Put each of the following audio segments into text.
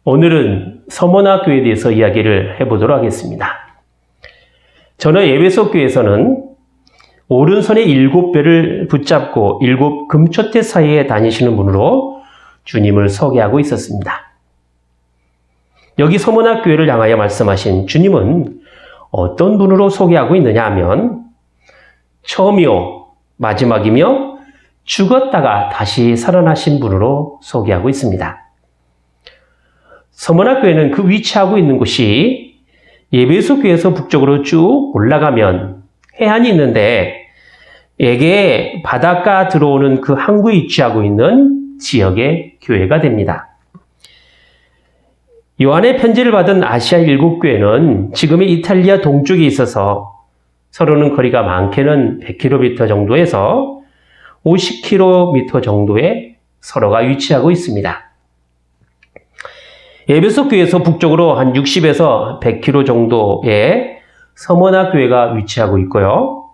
오늘은 서머나 교회에 대해서 이야기를 해보도록 하겠습니다. 저는 에베소 교회에서는 오른손에 7배를 붙잡고 7 금초대 사이에 다니시는 분으로 주님을 소개하고 있었습니다. 여기 서머나 교회를 향하여 말씀하신 주님은 어떤 분으로 소개하고 있느냐 하면 처음이요 마지막이며 죽었다가 다시 살아나신 분으로 소개하고 있습니다. 서머나 교회는 그 위치하고 있는 곳이 에베소 교회에서 북쪽으로 쭉 올라가면 해안이 있는데 에게 바닷가 들어오는 그 항구에 위치하고 있는 지역의 교회가 됩니다. 요한의 편지를 받은 아시아 7교회는 지금의 이탈리아 동쪽에 있어서 서로는 거리가 많게는 100km 정도에서 50km 정도에 서로가 위치하고 있습니다. 에베소 교회에서 북쪽으로 한 60에서 100km 정도의 서머나 교회가 위치하고 있고요.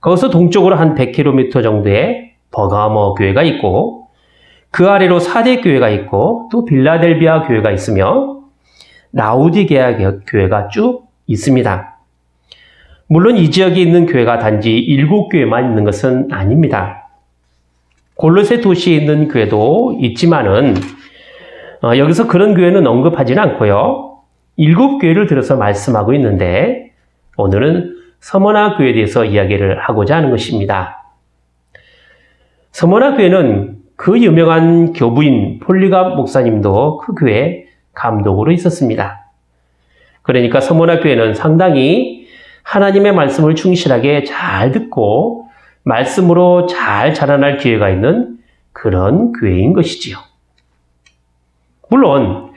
거기서 동쪽으로 한 100km 정도의 버가모 교회가 있고 그 아래로 사대 교회가 있고 또 빌라델비아 교회가 있으며 라우디게아 교회가 쭉 있습니다. 물론 이 지역에 있는 교회가 단지 7교회만 있는 것은 아닙니다. 골로새 도시에 있는 교회도 있지만은 여기서 그런 교회는 언급하지는 않고요. 7교회를 들어서 말씀하고 있는데 오늘은 서머나 교회에 대해서 이야기를 하고자 하는 것입니다. 서머나 교회는 그 유명한 교부인 폴리갑 목사님도 그 교회 감독으로 있었습니다. 그러니까 서머나 교회는 상당히 하나님의 말씀을 충실하게 잘 듣고 말씀으로 잘 자라날 기회가 있는 그런 교회인 것이지요. 물론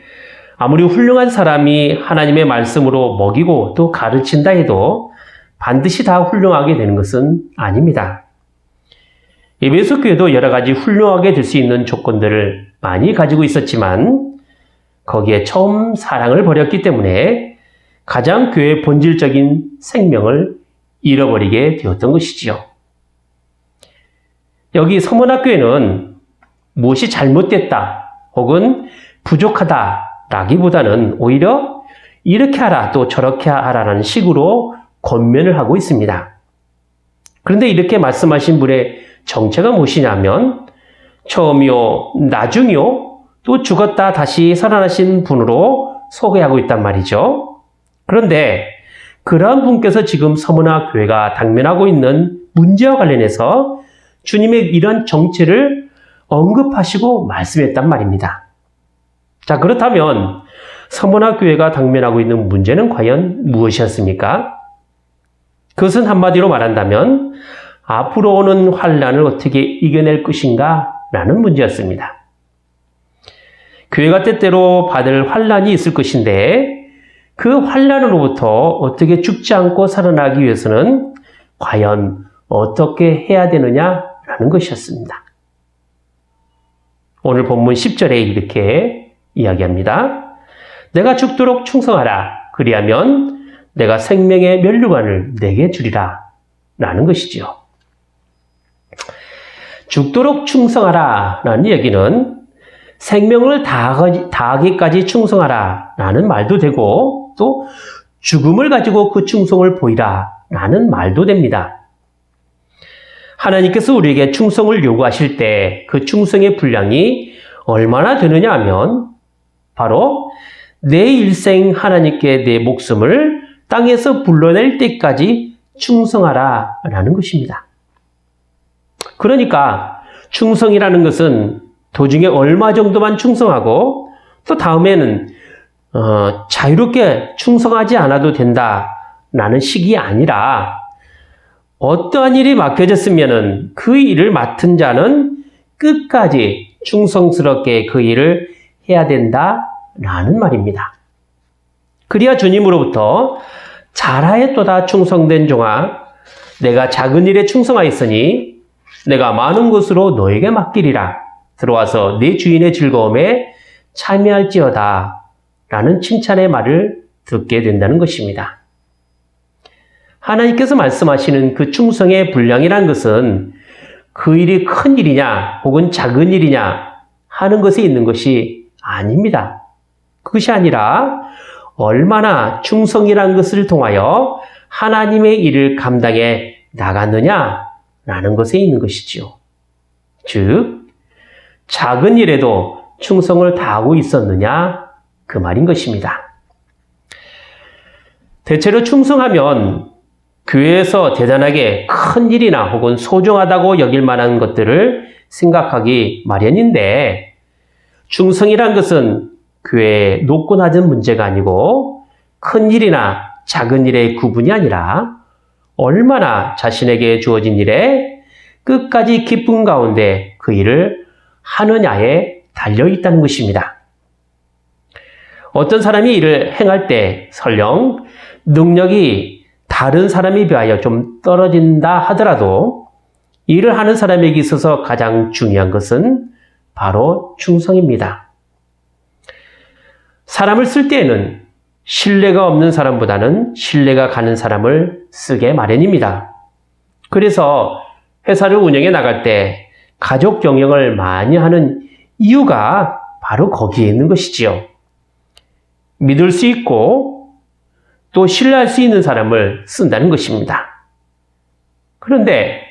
아무리 훌륭한 사람이 하나님의 말씀으로 먹이고 또 가르친다 해도 반드시 다 훌륭하게 되는 것은 아닙니다. 에베소 교회도 여러 가지 훌륭하게 될 수 있는 조건들을 많이 가지고 있었지만 거기에 처음 사랑을 버렸기 때문에 가장 교회의 본질적인 생명을 잃어버리게 되었던 것이지요. 여기 서머나 교회는 무엇이 잘못됐다 혹은 부족하다라기보다는 오히려 이렇게 하라 또 저렇게 하라라는 식으로 권면을 하고 있습니다. 그런데 이렇게 말씀하신 분의 정체가 무엇이냐면 처음이요 나중이요 또 죽었다 다시 살아나신 분으로 소개하고 있단 말이죠. 그런데 그러한 분께서 지금 서머나 교회가 당면하고 있는 문제와 관련해서 주님의 이런 정체를 언급하시고 말씀했단 말입니다. 자, 그렇다면 서머나 교회가 당면하고 있는 문제는 과연 무엇이었습니까? 그것은 한마디로 말한다면 앞으로 오는 환난을 어떻게 이겨낼 것인가 라는 문제였습니다. 교회가 때때로 받을 환난이 있을 것인데 그 환난으로부터 어떻게 죽지 않고 살아나기 위해서는 과연 어떻게 해야 되느냐라는 것이었습니다. 오늘 본문 10절에 이렇게 이야기합니다. 내가 죽도록 충성하라. 그리하면 내가 생명의 면류관을 내게 주리라. 라는 것이지요. 죽도록 충성하라. 라는 얘기는 생명을 다하기까지 충성하라. 라는 말도 되고 또 죽음을 가지고 그 충성을 보이라. 라는 말도 됩니다. 하나님께서 우리에게 충성을 요구하실 때 그 충성의 분량이 얼마나 되느냐 하면 바로 내 일생 하나님께 내 목숨을 땅에서 불러낼 때까지 충성하라 라는 것입니다. 그러니까 충성이라는 것은 도중에 얼마 정도만 충성하고 또 다음에는 자유롭게 충성하지 않아도 된다라는 식이 아니라 어떠한 일이 맡겨졌으면 그 일을 맡은 자는 끝까지 충성스럽게 그 일을 해야 된다라는 말입니다. 그리야 주님으로부터 잘하였도다 충성된 종아 내가 작은 일에 충성하였으니 내가 많은 것으로 너에게 맡기리라 들어와서 네 주인의 즐거움에 참여할지어다 라는 칭찬의 말을 듣게 된다는 것입니다. 하나님께서 말씀하시는 그 충성의 분량이라는 것은 그 일이 큰 일이냐 혹은 작은 일이냐 하는 것에 있는 것이 아닙니다. 그것이 아니라 얼마나 충성이라는 것을 통하여 하나님의 일을 감당해 나갔느냐라는 것에 있는 것이지요. 즉, 작은 일에도 충성을 다하고 있었느냐 그 말인 것입니다. 대체로 충성하면 교회에서 대단하게 큰 일이나 혹은 소중하다고 여길 만한 것들을 생각하기 마련인데, 충성이란 것은 교회의 높고 낮은 문제가 아니고 큰 일이나 작은 일의 구분이 아니라 얼마나 자신에게 주어진 일에 끝까지 기쁨 가운데 그 일을 하느냐에 달려 있다는 것입니다. 어떤 사람이 일을 행할 때 설령 능력이 다른 사람에 비하여 좀 떨어진다 하더라도 일을 하는 사람에게 있어서 가장 중요한 것은 바로 충성입니다. 사람을 쓸 때에는 신뢰가 없는 사람보다는 신뢰가 가는 사람을 쓰게 마련입니다. 그래서 회사를 운영해 나갈 때 가족 경영을 많이 하는 이유가 바로 거기에 있는 것이지요. 믿을 수 있고 또 신뢰할 수 있는 사람을 쓴다는 것입니다. 그런데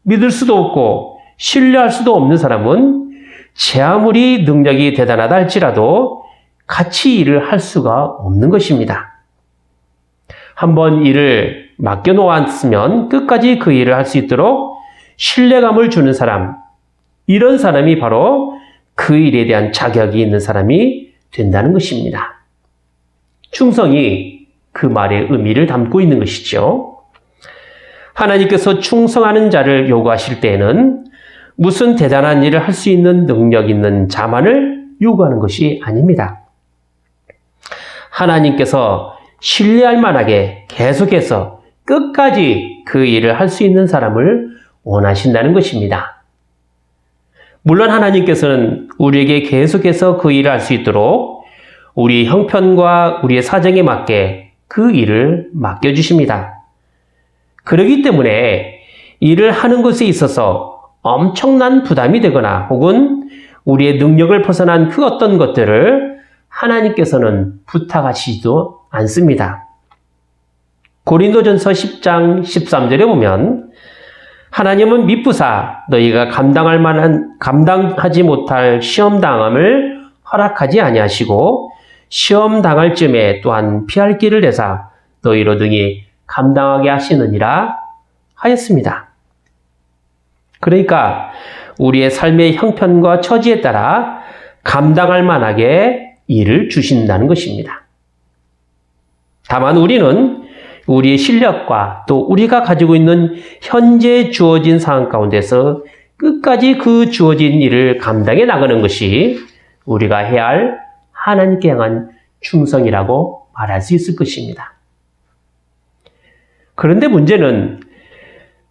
믿을 수도 없고 신뢰할 수도 없는 사람은 제 아무리 능력이 대단하다 할지라도 같이 일을 할 수가 없는 것입니다. 한번 일을 맡겨놓았으면 끝까지 그 일을 할 수 있도록 신뢰감을 주는 사람, 이런 사람이 바로 그 일에 대한 자격이 있는 사람이 된다는 것입니다. 충성이 그 말의 의미를 담고 있는 것이죠. 하나님께서 충성하는 자를 요구하실 때에는 무슨 대단한 일을 할 수 있는 능력 있는 자만을 요구하는 것이 아닙니다. 하나님께서 신뢰할 만하게 계속해서 끝까지 그 일을 할 수 있는 사람을 원하신다는 것입니다. 물론 하나님께서는 우리에게 계속해서 그 일을 할 수 있도록 우리 형편과 우리의 사정에 맞게 그 일을 맡겨주십니다. 그렇기 때문에 일을 하는 것에 있어서 엄청난 부담이 되거나 혹은 우리의 능력을 벗어난 그 어떤 것들을 하나님께서는 부탁하시지도 않습니다. 고린도전서 10장 13절에 보면 하나님은 미쁘사 너희가 감당하지 못할 시험당함을 허락하지 아니하시고 시험당할 쯤에 또한 피할 길을 내사 너희로 등이 감당하게 하시느니라 하였습니다. 그러니까 우리의 삶의 형편과 처지에 따라 감당할 만하게 일을 주신다는 것입니다. 다만 우리는 우리의 실력과 또 우리가 가지고 있는 현재 주어진 상황 가운데서 끝까지 그 주어진 일을 감당해 나가는 것이 우리가 해야 할 하나님께 향한 충성이라고 말할 수 있을 것입니다. 그런데 문제는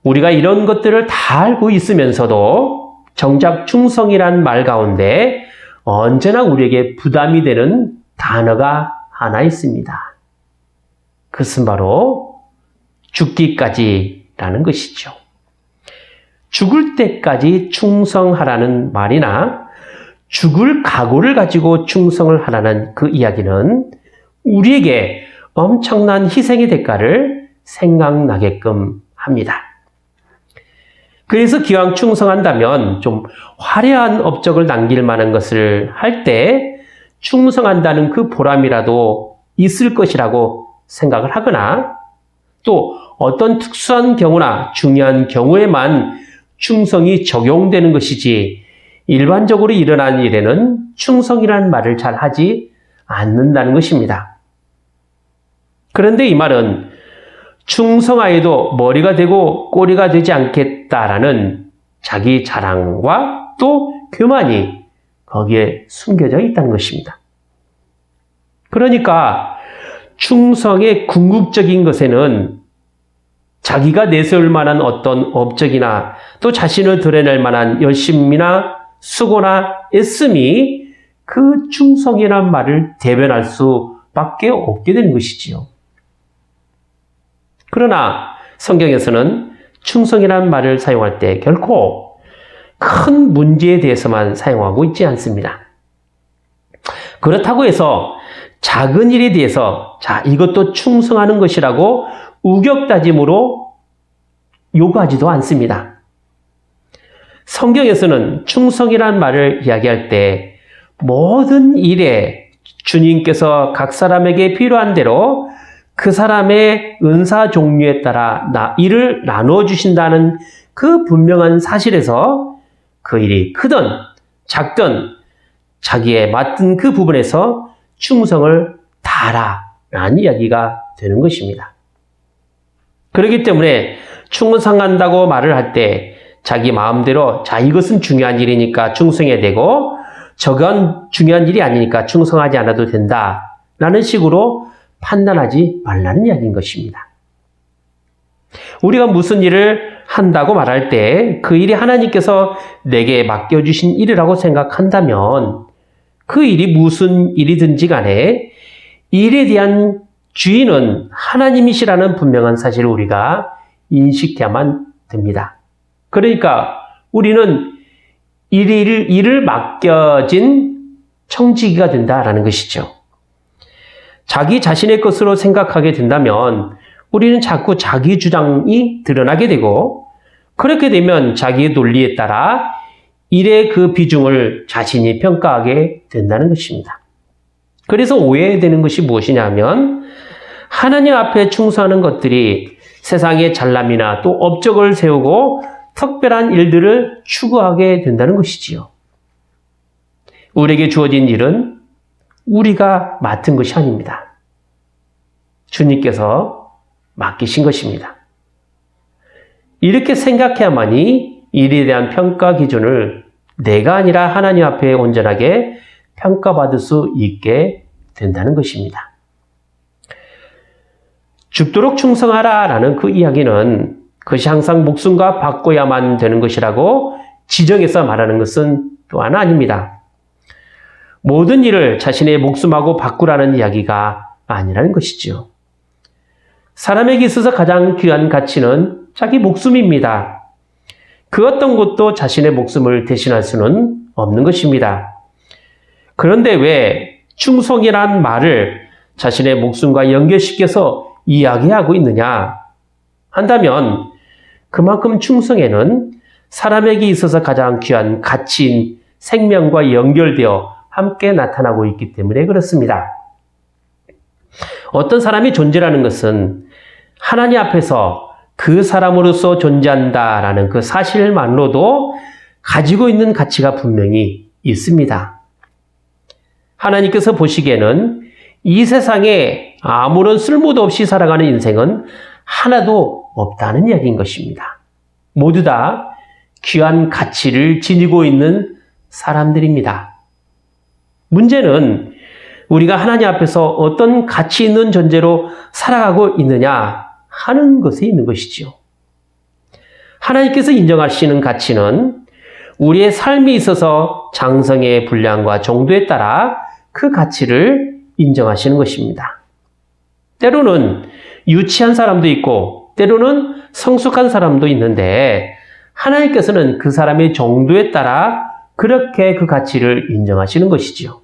우리가 이런 것들을 다 알고 있으면서도 정작 충성이란 말 가운데 언제나 우리에게 부담이 되는 단어가 하나 있습니다. 그것은 바로 죽기까지라는 것이죠. 죽을 때까지 충성하라는 말이나 죽을 각오를 가지고 충성을 하라는 그 이야기는 우리에게 엄청난 희생의 대가를 생각나게끔 합니다. 그래서 기왕 충성한다면 좀 화려한 업적을 남길 만한 것을 할 때 충성한다는 그 보람이라도 있을 것이라고 생각을 하거나 또 어떤 특수한 경우나 중요한 경우에만 충성이 적용되는 것이지 일반적으로 일어나는 일에는 충성이라는 말을 잘 하지 않는다는 것입니다. 그런데 이 말은 충성하여도 머리가 되고 꼬리가 되지 않겠다라는 자기 자랑과 또 교만이 거기에 숨겨져 있다는 것입니다. 그러니까 충성의 궁극적인 것에는 자기가 내세울 만한 어떤 업적이나 또 자신을 드러낼 만한 열심이나 수고나 애씀이 그 충성이란 말을 대변할 수밖에 없게 되는 것이지요. 그러나 성경에서는 충성이라는 말을 사용할 때 결코 큰 문제에 대해서만 사용하고 있지 않습니다. 그렇다고 해서 작은 일에 대해서 이것도 충성하는 것이라고 우격다짐으로 요구하지도 않습니다. 성경에서는 충성이라는 말을 이야기할 때 모든 일에 주님께서 각 사람에게 필요한 대로 그 사람의 은사 종류에 따라 일을 나누어 주신다는 그 분명한 사실에서 그 일이 크든 작든 자기에 맞든 그 부분에서 충성을 다하라라는 이야기가 되는 것입니다. 그렇기 때문에 충성한다고 말을 할 때 자기 마음대로 이것은 중요한 일이니까 충성해야 되고 저건 중요한 일이 아니니까 충성하지 않아도 된다라는 식으로 판단하지 말라는 이야기인 것입니다. 우리가 무슨 일을 한다고 말할 때 그 일이 하나님께서 내게 맡겨주신 일이라고 생각한다면 그 일이 무슨 일이든지 간에 일에 대한 주인은 하나님이시라는 분명한 사실을 우리가 인식해야만 됩니다. 그러니까 우리는 일을 맡겨진 청지기가 된다라는 것이죠. 자기 자신의 것으로 생각하게 된다면 우리는 자꾸 자기 주장이 드러나게 되고 그렇게 되면 자기의 논리에 따라 일의 그 비중을 자신이 평가하게 된다는 것입니다. 그래서 오해되는 것이 무엇이냐면 하나님 앞에 충성하는 것들이 세상의 잘남이나 또 업적을 세우고 특별한 일들을 추구하게 된다는 것이지요. 우리에게 주어진 일은 우리가 맡은 것이 아닙니다. 주님께서 맡기신 것입니다. 이렇게 생각해야만이 일에 대한 평가 기준을 내가 아니라 하나님 앞에 온전하게 평가받을 수 있게 된다는 것입니다. 죽도록 충성하라라는 그 이야기는 그것이 항상 목숨과 바꿔야만 되는 것이라고 지정해서 말하는 것은 또한 아닙니다. 모든 일을 자신의 목숨하고 바꾸라는 이야기가 아니라는 것이죠. 사람에게 있어서 가장 귀한 가치는 자기 목숨입니다. 그 어떤 것도 자신의 목숨을 대신할 수는 없는 것입니다. 그런데 왜 충성이란 말을 자신의 목숨과 연결시켜서 이야기하고 있느냐 한다면 그만큼 충성에는 사람에게 있어서 가장 귀한 가치인 생명과 연결되어 함께 나타나고 있기 때문에 그렇습니다. 어떤 사람이 존재라는 것은 하나님 앞에서 그 사람으로서 존재한다라는 그 사실만으로도 가지고 있는 가치가 분명히 있습니다. 하나님께서 보시기에는 이 세상에 아무런 쓸모도 없이 살아가는 인생은 하나도 없다는 이야기인 것입니다. 모두 다 귀한 가치를 지니고 있는 사람들입니다. 문제는 우리가 하나님 앞에서 어떤 가치 있는 존재로 살아가고 있느냐 하는 것에 있는 것이죠. 하나님께서 인정하시는 가치는 우리의 삶에 있어서 장성의 분량과 정도에 따라 그 가치를 인정하시는 것입니다. 때로는 유치한 사람도 있고 때로는 성숙한 사람도 있는데 하나님께서는 그 사람의 정도에 따라 그렇게 그 가치를 인정하시는 것이지요.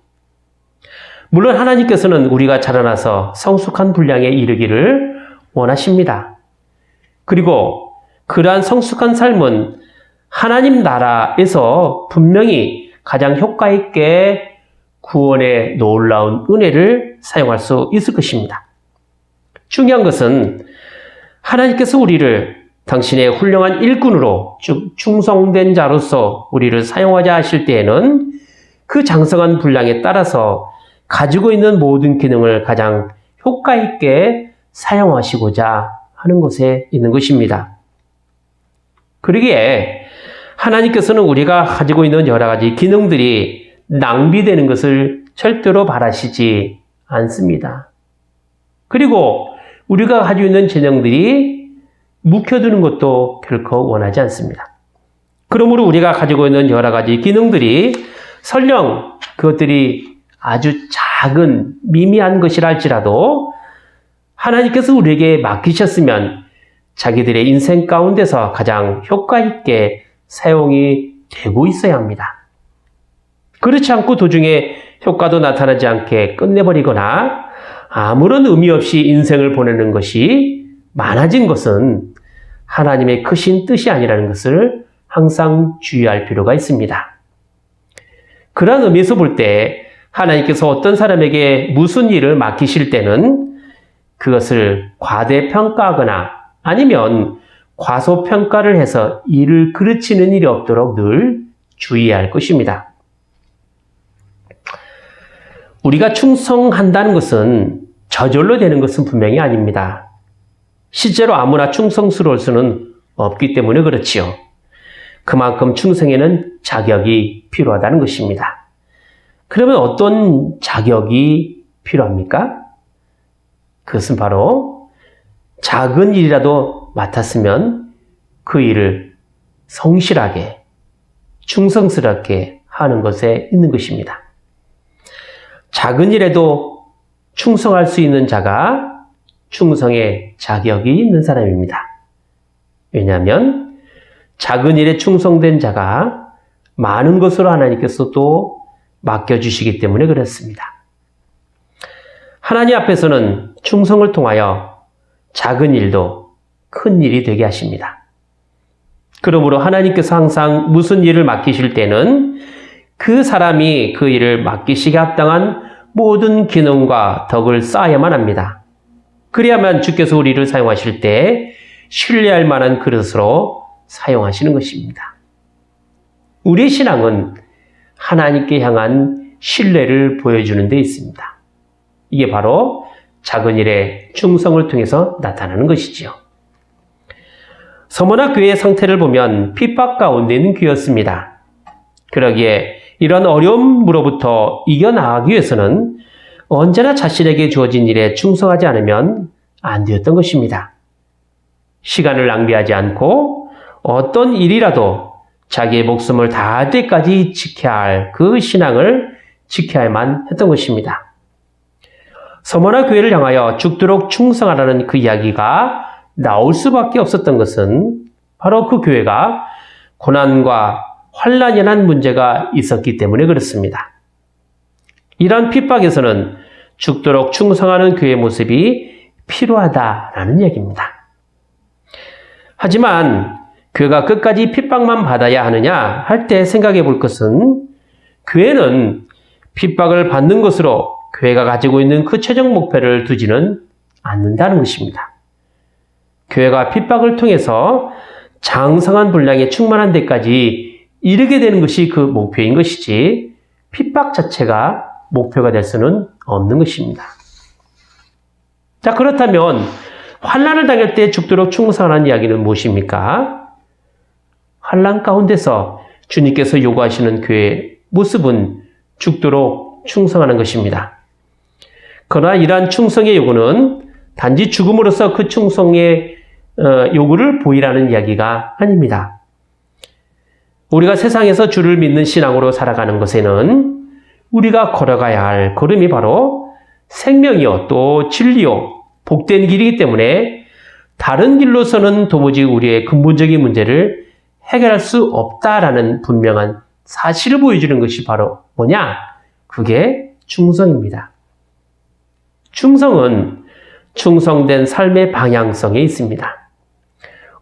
물론 하나님께서는 우리가 자라나서 성숙한 분량에 이르기를 원하십니다. 그리고 그러한 성숙한 삶은 하나님 나라에서 분명히 가장 효과 있게 구원의 놀라운 은혜를 사용할 수 있을 것입니다. 중요한 것은 하나님께서 우리를 당신의 훌륭한 일꾼으로 즉 충성된 자로서 우리를 사용하자 하실 때에는 그 장성한 분량에 따라서 가지고 있는 모든 기능을 가장 효과 있게 사용하시고자 하는 것에 있는 것입니다. 그러기에 하나님께서는 우리가 가지고 있는 여러 가지 기능들이 낭비되는 것을 절대로 바라시지 않습니다. 그리고 우리가 가지고 있는 재능들이 묵혀두는 것도 결코 원하지 않습니다. 그러므로 우리가 가지고 있는 여러 가지 기능들이 설령 그것들이 아주 작은 미미한 것이라 할지라도 하나님께서 우리에게 맡기셨으면 자기들의 인생 가운데서 가장 효과 있게 사용이 되고 있어야 합니다. 그렇지 않고 도중에 효과도 나타나지 않게 끝내버리거나 아무런 의미 없이 인생을 보내는 것이 많아진 것은 하나님의 크신 뜻이 아니라는 것을 항상 주의할 필요가 있습니다. 그런 의미에서 볼 때 하나님께서 어떤 사람에게 무슨 일을 맡기실 때는 그것을 과대평가하거나 아니면 과소평가를 해서 일을 그르치는 일이 없도록 늘 주의해야 할 것입니다. 우리가 충성한다는 것은 저절로 되는 것은 분명히 아닙니다. 실제로 아무나 충성스러울 수는 없기 때문에 그렇지요. 그만큼 충성에는 자격이 필요하다는 것입니다. 그러면 어떤 자격이 필요합니까? 그것은 바로 작은 일이라도 맡았으면 그 일을 성실하게, 충성스럽게 하는 것에 있는 것입니다. 작은 일에도 충성할 수 있는 자가 충성의 자격이 있는 사람입니다. 왜냐하면 작은 일에 충성된 자가 많은 것으로 하나님께서 또 맡겨주시기 때문에 그렇습니다. 하나님 앞에서는 충성을 통하여 작은 일도 큰 일이 되게 하십니다. 그러므로 하나님께서 항상 무슨 일을 맡기실 때는 그 사람이 그 일을 맡기시기에 합당한 모든 기능과 덕을 쌓아야만 합니다. 그래야만 주께서 우리를 사용하실 때 신뢰할 만한 그릇으로 사용하시는 것입니다. 우리의 신앙은 하나님께 향한 신뢰를 보여주는 데 있습니다. 이게 바로 작은 일에 충성을 통해서 나타나는 것이지요. 서머나 교회의 상태를 보면 핍박 가운데 있는 교회였습니다. 그러기에 이런 어려움으로부터 이겨나가기 위해서는 언제나 자신에게 주어진 일에 충성하지 않으면 안 되었던 것입니다. 시간을 낭비하지 않고 어떤 일이라도 자기의 목숨을 다할 때까지 지켜야 할 그 신앙을 지켜야만 했던 것입니다. 서머나 교회를 향하여 죽도록 충성하라는 그 이야기가 나올 수밖에 없었던 것은 바로 그 교회가 고난과 환난이라는 문제가 있었기 때문에 그렇습니다. 이러한 핍박에서는 죽도록 충성하는 교회의 모습이 필요하다라는 얘기입니다. 하지만 교회가 끝까지 핍박만 받아야 하느냐 할 때 생각해 볼 것은 교회는 핍박을 받는 것으로 교회가 가지고 있는 그 최종 목표를 두지는 않는다는 것입니다. 교회가 핍박을 통해서 장성한 분량에 충만한 데까지 이르게 되는 것이 그 목표인 것이지 핍박 자체가 목표가 될 수는 없는 것입니다. 자, 그렇다면 환난을 당할 때 죽도록 충성하라는 이야기는 무엇입니까? 환난 가운데서 주님께서 요구하시는 교회의 모습은 죽도록 충성하는 것입니다. 그러나 이러한 충성의 요구는 단지 죽음으로써 그 충성의 요구를 보이라는 이야기가 아닙니다. 우리가 세상에서 주를 믿는 신앙으로 살아가는 것에는 우리가 걸어가야 할 걸음이 바로 생명이요 또 진리요 복된 길이기 때문에 다른 길로서는 도무지 우리의 근본적인 문제를 해결할 수 없다라는 분명한 사실을 보여주는 것이 바로 뭐냐? 그게 충성입니다. 충성은 충성된 삶의 방향성에 있습니다.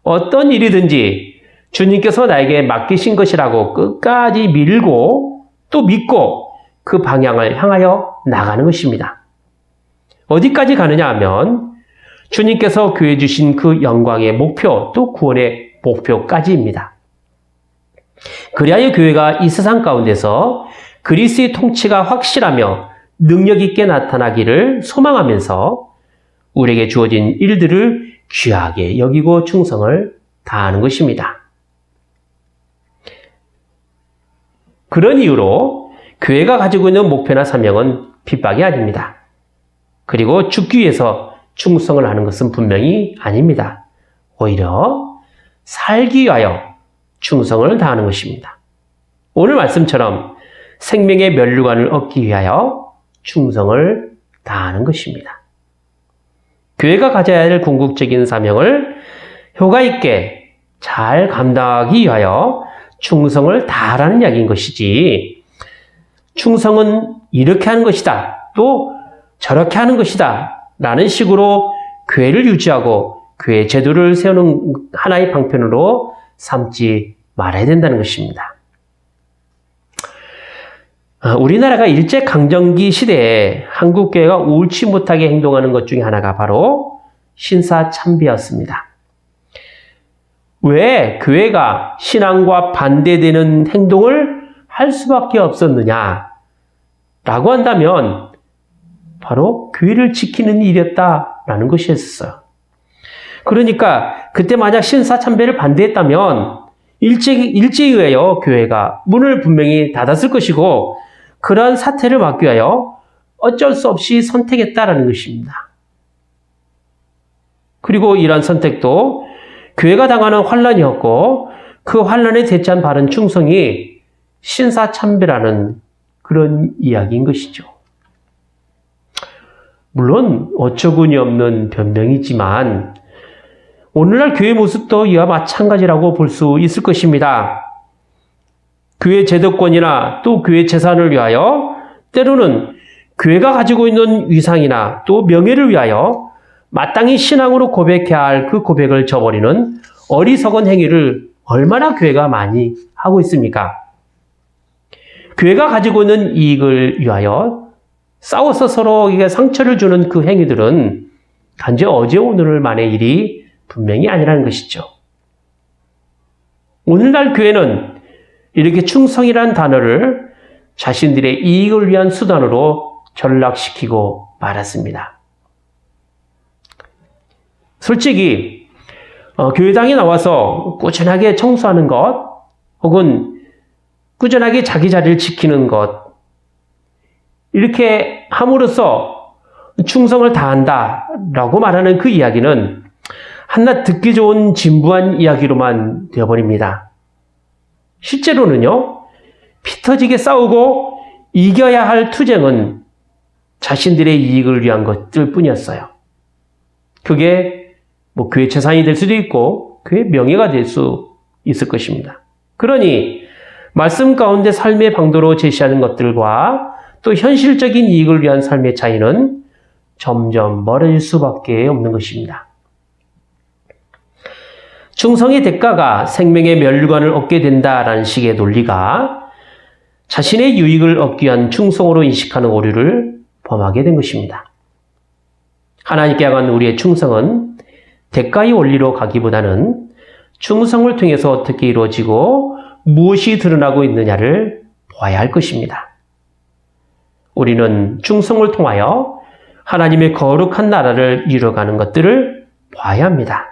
어떤 일이든지 주님께서 나에게 맡기신 것이라고 끝까지 밀고 또 믿고 그 방향을 향하여 나가는 것입니다. 어디까지 가느냐 하면 주님께서 교회 주신 그 영광의 목표 또 구원의 목표까지입니다. 그리하여 교회가 이 세상 가운데서 그리스도의 통치가 확실하며 능력 있게 나타나기를 소망하면서 우리에게 주어진 일들을 귀하게 여기고 충성을 다하는 것입니다. 그런 이유로 교회가 가지고 있는 목표나 사명은 핍박이 아닙니다. 그리고 죽기 위해서 충성을 하는 것은 분명히 아닙니다. 오히려 살기 위하여 충성을 다하는 것입니다. 오늘 말씀처럼 생명의 면류관을 얻기 위하여 충성을 다하는 것입니다. 교회가 가져야 할 궁극적인 사명을 효과 있게 잘 감당하기 위하여 충성을 다하라는 이야기인 것이지 충성은 이렇게 하는 것이다. 또 저렇게 하는 것이다. 라는 식으로 교회를 유지하고 교회 제도를 세우는 하나의 방편으로 삼지 말아야 된다는 것입니다. 우리나라가 일제강점기 시대에 한국교회가 옳지 못하게 행동하는 것 중에 하나가 바로 신사참배였습니다. 왜 교회가 신앙과 반대되는 행동을 할 수밖에 없었느냐? 라고 한다면 바로 교회를 지키는 일이었다라는 것이었어요. 그러니까 그때 만약 신사참배를 반대했다면 일제의회여 교회가 문을 분명히 닫았을 것이고 그러한 사태를 막기 위하여 어쩔 수 없이 선택했다라는 것입니다. 그리고 이러한 선택도 교회가 당하는 환란이었고 그 환란에 대처한 바른 충성이 신사참배라는 그런 이야기인 것이죠. 물론 어처구니 없는 변명이지만 오늘날 교회 모습도 이와 마찬가지라고 볼 수 있을 것입니다. 교회 제도권이나 또 교회 재산을 위하여 때로는 교회가 가지고 있는 위상이나 또 명예를 위하여 마땅히 신앙으로 고백해야 할 그 고백을 저버리는 어리석은 행위를 얼마나 교회가 많이 하고 있습니까? 교회가 가지고 있는 이익을 위하여 싸워서 서로에게 상처를 주는 그 행위들은 단지 어제 오늘만의 일이 분명히 아니라는 것이죠. 오늘날 교회는 이렇게 충성이라는 단어를 자신들의 이익을 위한 수단으로 전락시키고 말았습니다. 솔직히 교회당에 나와서 꾸준하게 청소하는 것 혹은 꾸준하게 자기 자리를 지키는 것 이렇게 함으로써 충성을 다한다라고 말하는 그 이야기는 한낱 듣기 좋은 진부한 이야기로만 되어버립니다. 실제로는요, 피 터지게 싸우고 이겨야 할 투쟁은 자신들의 이익을 위한 것들 뿐이었어요. 그게 교회 재산이 될 수도 있고 교회 명예가 될 수 있을 것입니다. 그러니 말씀 가운데 삶의 방도로 제시하는 것들과 또 현실적인 이익을 위한 삶의 차이는 점점 멀어질 수밖에 없는 것입니다. 충성의 대가가 생명의 멸류관을 얻게 된다라는 식의 논리가 자신의 유익을 얻기 위한 충성으로 인식하는 오류를 범하게 된 것입니다. 하나님께 향한 우리의 충성은 대가의 원리로 가기보다는 충성을 통해서 어떻게 이루어지고 무엇이 드러나고 있느냐를 보아야 할 것입니다. 우리는 충성을 통하여 하나님의 거룩한 나라를 이루어가는 것들을 봐야 합니다.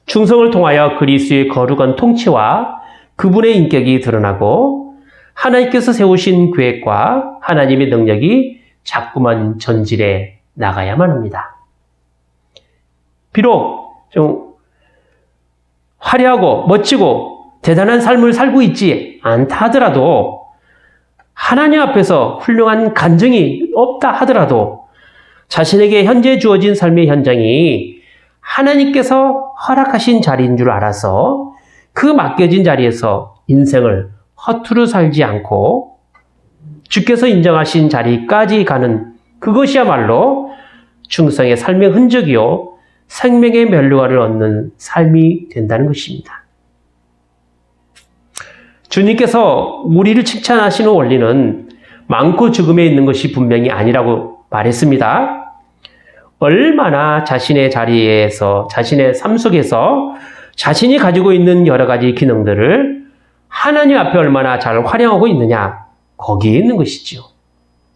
충성을 통하여 그리스도의 거룩한 통치와 그분의 인격이 드러나고 하나님께서 세우신 계획과 하나님의 능력이 자꾸만 전진해 나가야만 합니다. 비록 좀 화려하고 멋지고 대단한 삶을 살고 있지 않다 하더라도 하나님 앞에서 훌륭한 간증이 없다 하더라도 자신에게 현재 주어진 삶의 현장이 하나님께서 허락하신 자리인 줄 알아서 그 맡겨진 자리에서 인생을 허투루 살지 않고 주께서 인정하신 자리까지 가는 그것이야말로 충성의 삶의 흔적이요 생명의 멸류관을 얻는 삶이 된다는 것입니다. 주님께서 우리를 칭찬하시는 원리는 많고 죽음에 있는 것이 분명히 아니라고 말했습니다. 얼마나 자신의 자리에서 자신의 삶 속에서 자신이 가지고 있는 여러 가지 기능들을 하나님 앞에 얼마나 잘 활용하고 있느냐 거기에 있는 것이지요.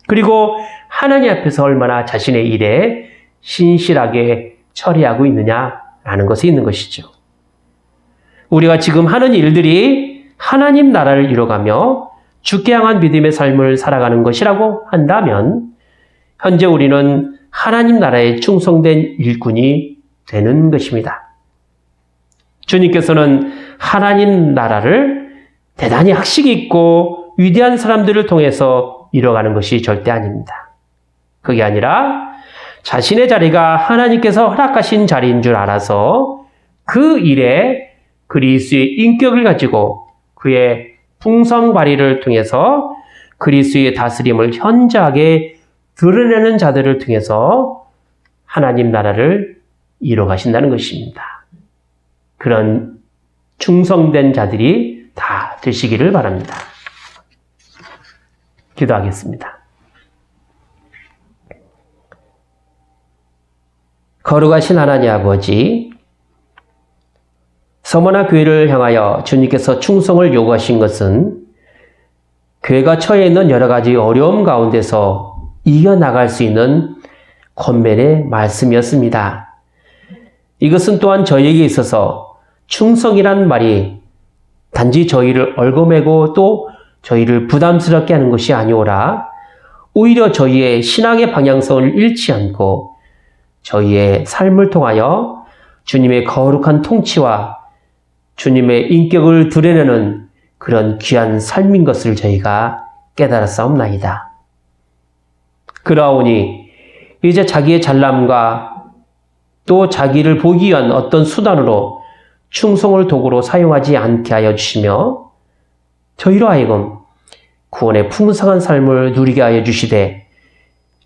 그리고 하나님 앞에서 얼마나 자신의 일에 신실하게 처리하고 있느냐라는 것에 있는 것이죠. 우리가 지금 하는 일들이 하나님 나라를 이뤄가며 주께 향한 믿음의 삶을 살아가는 것이라고 한다면 현재 우리는 하나님 나라에 충성된 일꾼이 되는 것입니다. 주님께서는 하나님 나라를 대단히 학식 있고 위대한 사람들을 통해서 이뤄가는 것이 절대 아닙니다. 그게 아니라 자신의 자리가 하나님께서 허락하신 자리인 줄 알아서 그 일에 그리스도의 인격을 가지고 그의 풍성 발휘를 통해서 그리스도의 다스림을 현저하게 드러내는 자들을 통해서 하나님 나라를 이뤄가신다는 것입니다. 그런 충성된 자들이 다 되시기를 바랍니다. 기도하겠습니다. 거룩하신 하나님 아버지, 서머나 교회를 향하여 주님께서 충성을 요구하신 것은 교회가 처해 있는 여러 가지 어려움 가운데서 이겨나갈 수 있는 권면의 말씀이었습니다. 이것은 또한 저희에게 있어서 충성이란 말이 단지 저희를 얽어매고 또 저희를 부담스럽게 하는 것이 아니오라 오히려 저희의 신앙의 방향성을 잃지 않고 저희의 삶을 통하여 주님의 거룩한 통치와 주님의 인격을 드러내는 그런 귀한 삶인 것을 저희가 깨달았사옵나이다. 그러하오니 이제 자기의 잘남과 또 자기를 보기 위한 어떤 수단으로 충성을 도구로 사용하지 않게 하여 주시며 저희로 하여금 구원의 풍성한 삶을 누리게 하여 주시되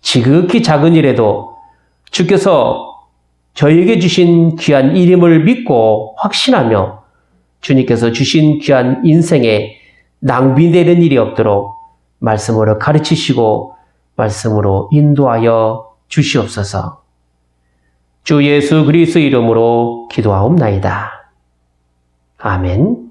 지극히 작은 일에도 주께서 저희에게 주신 귀한 이름을 믿고 확신하며 주님께서 주신 귀한 인생에 낭비되는 일이 없도록 말씀으로 가르치시고 말씀으로 인도하여 주시옵소서. 주 예수 그리스도 이름으로 기도하옵나이다. 아멘.